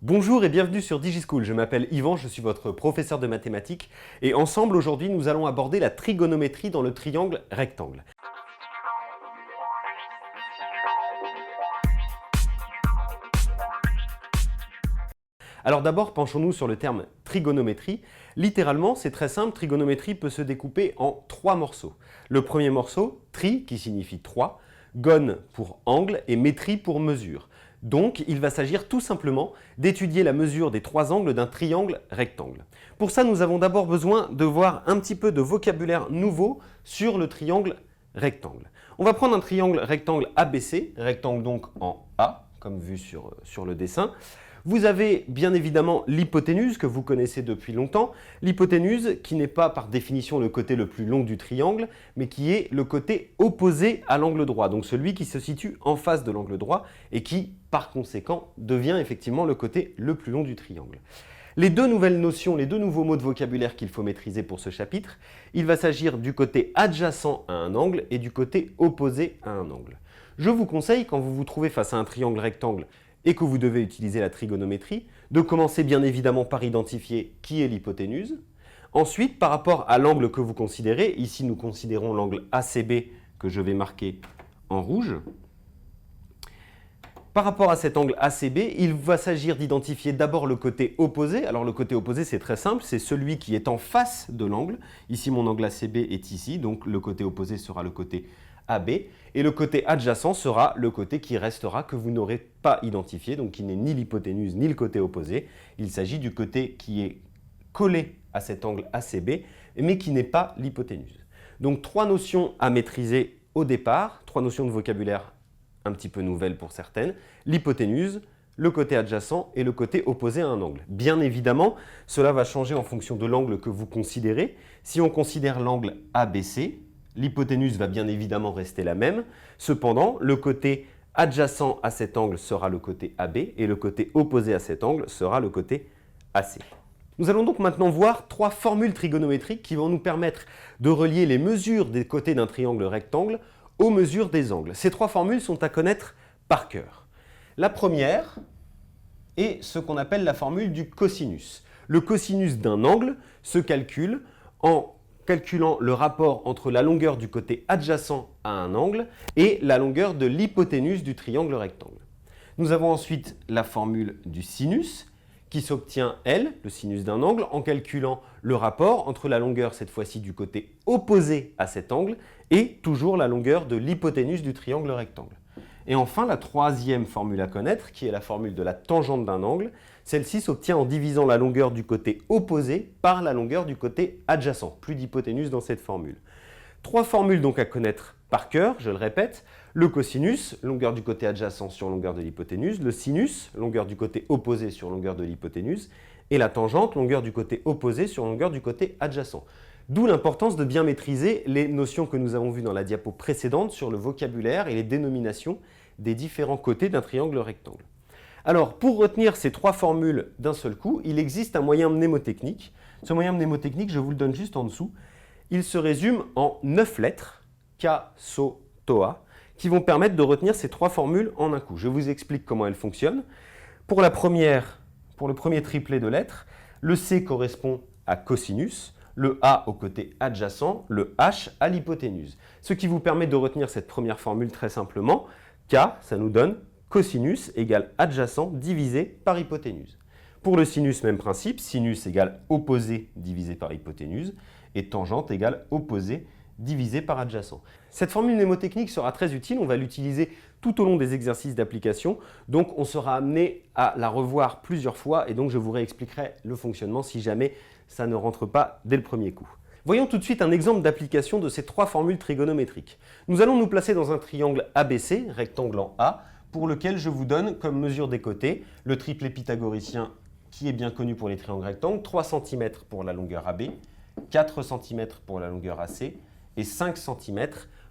Bonjour et bienvenue sur DigiSchool, je m'appelle Yvan, je suis votre professeur de mathématiques et ensemble aujourd'hui nous allons aborder la trigonométrie dans le triangle rectangle. Alors d'abord penchons-nous sur le terme trigonométrie. Littéralement c'est très simple, trigonométrie peut se découper en trois morceaux. Le premier morceau, tri qui signifie 3, gon pour angle et métrie pour mesure. Donc, il va s'agir tout simplement d'étudier la mesure des trois angles d'un triangle rectangle. Pour ça, nous avons d'abord besoin de voir un petit peu de vocabulaire nouveau sur le triangle rectangle. On va prendre un triangle rectangle ABC, rectangle donc en A, comme vu sur le dessin. Vous avez bien évidemment l'hypoténuse que vous connaissez depuis longtemps. L'hypoténuse qui n'est pas par définition le côté le plus long du triangle, mais qui est le côté opposé à l'angle droit, donc celui qui se situe en face de l'angle droit et qui, par conséquent, devient effectivement le côté le plus long du triangle. Les deux nouvelles notions, les deux nouveaux mots de vocabulaire qu'il faut maîtriser pour ce chapitre, il va s'agir du côté adjacent à un angle et du côté opposé à un angle. Je vous conseille, quand vous vous trouvez face à un triangle rectangle et que vous devez utiliser la trigonométrie, de commencer bien évidemment par identifier qui est l'hypoténuse. Ensuite, par rapport à l'angle que vous considérez, ici nous considérons l'angle ACB que je vais marquer en rouge. Par rapport à cet angle ACB, il va s'agir d'identifier d'abord le côté opposé. Alors le côté opposé, c'est très simple, c'est celui qui est en face de l'angle. Ici, mon angle ACB est ici, donc le côté opposé sera le côté AB. Et le côté adjacent sera le côté qui restera, que vous n'aurez pas identifié, donc qui n'est ni l'hypoténuse ni le côté opposé. Il s'agit du côté qui est collé à cet angle ACB, mais qui n'est pas l'hypoténuse. Donc trois notions à maîtriser au départ, trois notions de vocabulaire un petit peu nouvelles pour certaines, l'hypoténuse, le côté adjacent et le côté opposé à un angle. Bien évidemment, cela va changer en fonction de l'angle que vous considérez. Si on considère l'angle ABC, l'hypoténuse va bien évidemment rester la même. Cependant, le côté adjacent à cet angle sera le côté AB et le côté opposé à cet angle sera le côté AC. Nous allons donc maintenant voir trois formules trigonométriques qui vont nous permettre de relier les mesures des côtés d'un triangle rectangle aux mesures des angles. Ces trois formules sont à connaître par cœur. La première est ce qu'on appelle la formule du cosinus. Le cosinus d'un angle se calcule en calculant le rapport entre la longueur du côté adjacent à un angle et la longueur de l'hypoténuse du triangle rectangle. Nous avons ensuite la formule du sinus qui s'obtient, elle, le sinus d'un angle, en calculant le rapport entre la longueur, cette fois-ci, du côté opposé à cet angle et toujours la longueur de l'hypoténuse du triangle rectangle. Et enfin, la troisième formule à connaître, qui est la formule de la tangente d'un angle, celle-ci s'obtient en divisant la longueur du côté opposé par la longueur du côté adjacent. Plus d'hypoténuse dans cette formule. Trois formules donc à connaître par cœur, je le répète. Le cosinus, longueur du côté adjacent sur longueur de l'hypoténuse. Le sinus, longueur du côté opposé sur longueur de l'hypoténuse. Et la tangente, longueur du côté opposé sur longueur du côté adjacent. D'où l'importance de bien maîtriser les notions que nous avons vues dans la diapo précédente sur le vocabulaire et les dénominations des différents côtés d'un triangle rectangle. Alors, pour retenir ces trois formules d'un seul coup, il existe un moyen mnémotechnique. Ce moyen mnémotechnique, je vous le donne juste en dessous. Il se résume en 9 lettres, K, SO, TOA, qui vont permettre de retenir ces trois formules en un coup. Je vous explique comment elles fonctionnent. Pour le premier triplet de lettres, le C correspond à cosinus, le A au côté adjacent, le H à l'hypoténuse. Ce qui vous permet de retenir cette première formule très simplement. K, ça nous donne cosinus égale adjacent divisé par hypoténuse. Pour le sinus, même principe, sinus égale opposé divisé par hypoténuse et tangente égale opposé divisé par adjacent. Cette formule mnémotechnique sera très utile, on va l'utiliser tout au long des exercices d'application, donc on sera amené à la revoir plusieurs fois et donc je vous réexpliquerai le fonctionnement si jamais ça ne rentre pas dès le premier coup. Voyons tout de suite un exemple d'application de ces trois formules trigonométriques. Nous allons nous placer dans un triangle ABC, rectangle en A, pour lequel je vous donne comme mesure des côtés le triplet pythagoricien qui est bien connu pour les triangles rectangles, 3 cm pour la longueur AB, 4 cm pour la longueur AC et 5 cm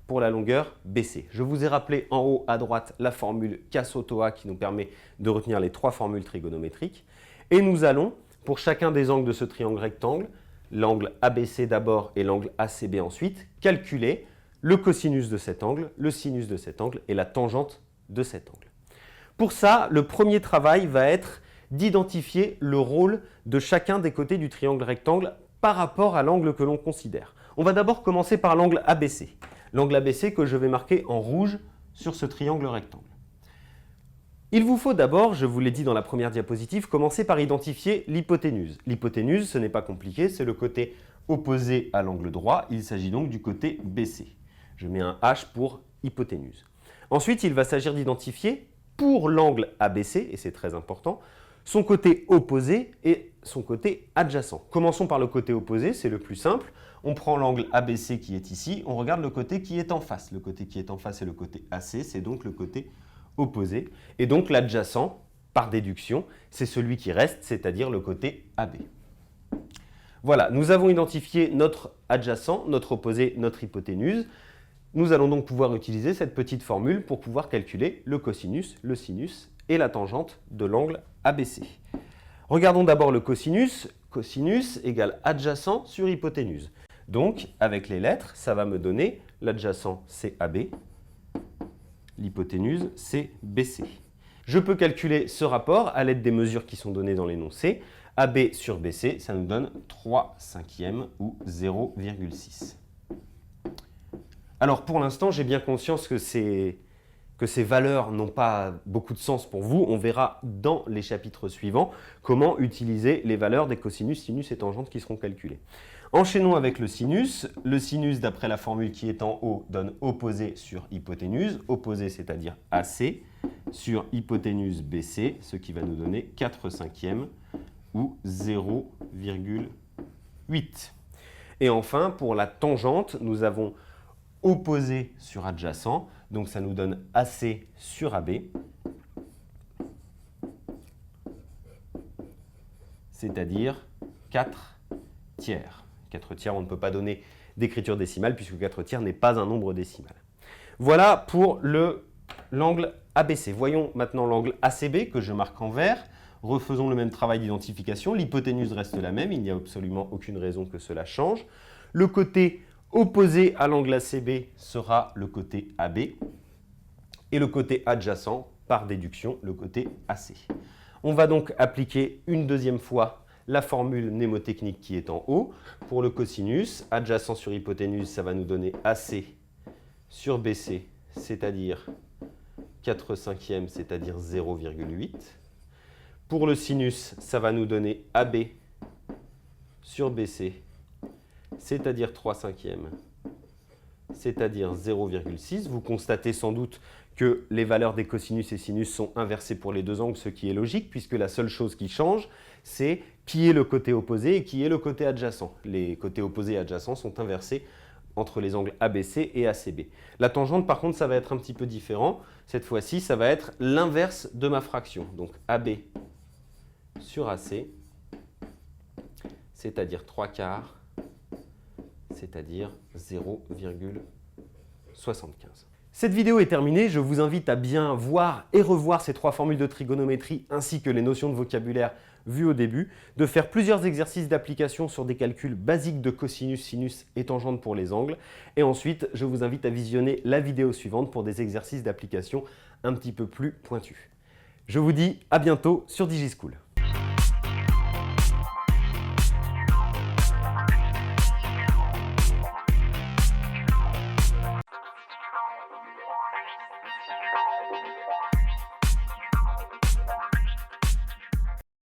pour la longueur BC. Je vous ai rappelé en haut à droite la formule K-SO-TOA qui nous permet de retenir les trois formules trigonométriques. Et nous allons, pour chacun des angles de ce triangle rectangle, l'angle ABC d'abord et l'angle ACB ensuite, calculer le cosinus de cet angle, le sinus de cet angle et la tangente de cet angle. Pour ça, le premier travail va être d'identifier le rôle de chacun des côtés du triangle rectangle par rapport à l'angle que l'on considère. On va d'abord commencer par l'angle ABC. L'angle ABC que je vais marquer en rouge sur ce triangle rectangle. Il vous faut d'abord, je vous l'ai dit dans la première diapositive, commencer par identifier l'hypoténuse. L'hypoténuse, ce n'est pas compliqué, c'est le côté opposé à l'angle droit. Il s'agit donc du côté BC. Je mets un H pour hypoténuse. Ensuite, il va s'agir d'identifier pour l'angle ABC, et c'est très important, son côté opposé et son côté adjacent. Commençons par le côté opposé, c'est le plus simple. On prend l'angle ABC qui est ici, on regarde le côté qui est en face. Le côté qui est en face est le côté AC, c'est donc le côté opposé. Et donc l'adjacent, par déduction, c'est celui qui reste, c'est-à-dire le côté AB. Voilà, nous avons identifié notre adjacent, notre opposé, notre hypoténuse. Nous allons donc pouvoir utiliser cette petite formule pour pouvoir calculer le cosinus, le sinus et la tangente de l'angle ABC. Regardons d'abord le cosinus. Cosinus égale adjacent sur hypoténuse. Donc, avec les lettres, ça va me donner l'adjacent c'est AB, l'hypoténuse c'est BC. Je peux calculer ce rapport à l'aide des mesures qui sont données dans l'énoncé. AB sur BC, ça nous donne 3/5 ou 0,6. Alors pour l'instant, j'ai bien conscience que ces valeurs n'ont pas beaucoup de sens pour vous. On verra dans les chapitres suivants comment utiliser les valeurs des cosinus, sinus et tangentes qui seront calculées. Enchaînons avec le sinus. Le sinus, d'après la formule qui est en haut, donne opposé sur hypoténuse. Opposé, c'est-à-dire AC, sur hypoténuse BC, ce qui va nous donner 4/5 ou 0,8. Et enfin, pour la tangente, nous avons opposé sur adjacent, donc ça nous donne AC sur AB, c'est-à-dire 4/3. 4/3, on ne peut pas donner d'écriture décimale puisque 4/3 n'est pas un nombre décimal. Voilà pour l'angle ABC. Voyons maintenant l'angle ACB que je marque en vert. Refaisons le même travail d'identification. L'hypoténuse reste la même, il n'y a absolument aucune raison que cela change. Le côté opposé à l'angle ACB sera le côté AB et le côté adjacent, par déduction, le côté AC. On va donc appliquer une deuxième fois la formule mnémotechnique qui est en haut. Pour le cosinus, adjacent sur hypoténuse, ça va nous donner AC sur BC, c'est-à-dire 4/5, c'est-à-dire 0,8. Pour le sinus, ça va nous donner AB sur BC, c'est-à-dire 3/5, c'est-à-dire 0,6. Vous constatez sans doute que les valeurs des cosinus et sinus sont inversées pour les deux angles, ce qui est logique, puisque la seule chose qui change, c'est qui est le côté opposé et qui est le côté adjacent. Les côtés opposés et adjacents sont inversés entre les angles ABC et ACB. La tangente, par contre, ça va être un petit peu différent. Cette fois-ci, ça va être l'inverse de ma fraction. Donc AB sur AC, c'est-à-dire 3/4, c'est-à-dire 0,75. Cette vidéo est terminée, je vous invite à bien voir et revoir ces trois formules de trigonométrie ainsi que les notions de vocabulaire vues au début, de faire plusieurs exercices d'application sur des calculs basiques de cosinus, sinus et tangente pour les angles. Et ensuite, je vous invite à visionner la vidéo suivante pour des exercices d'application un petit peu plus pointus. Je vous dis à bientôt sur DigiSchool.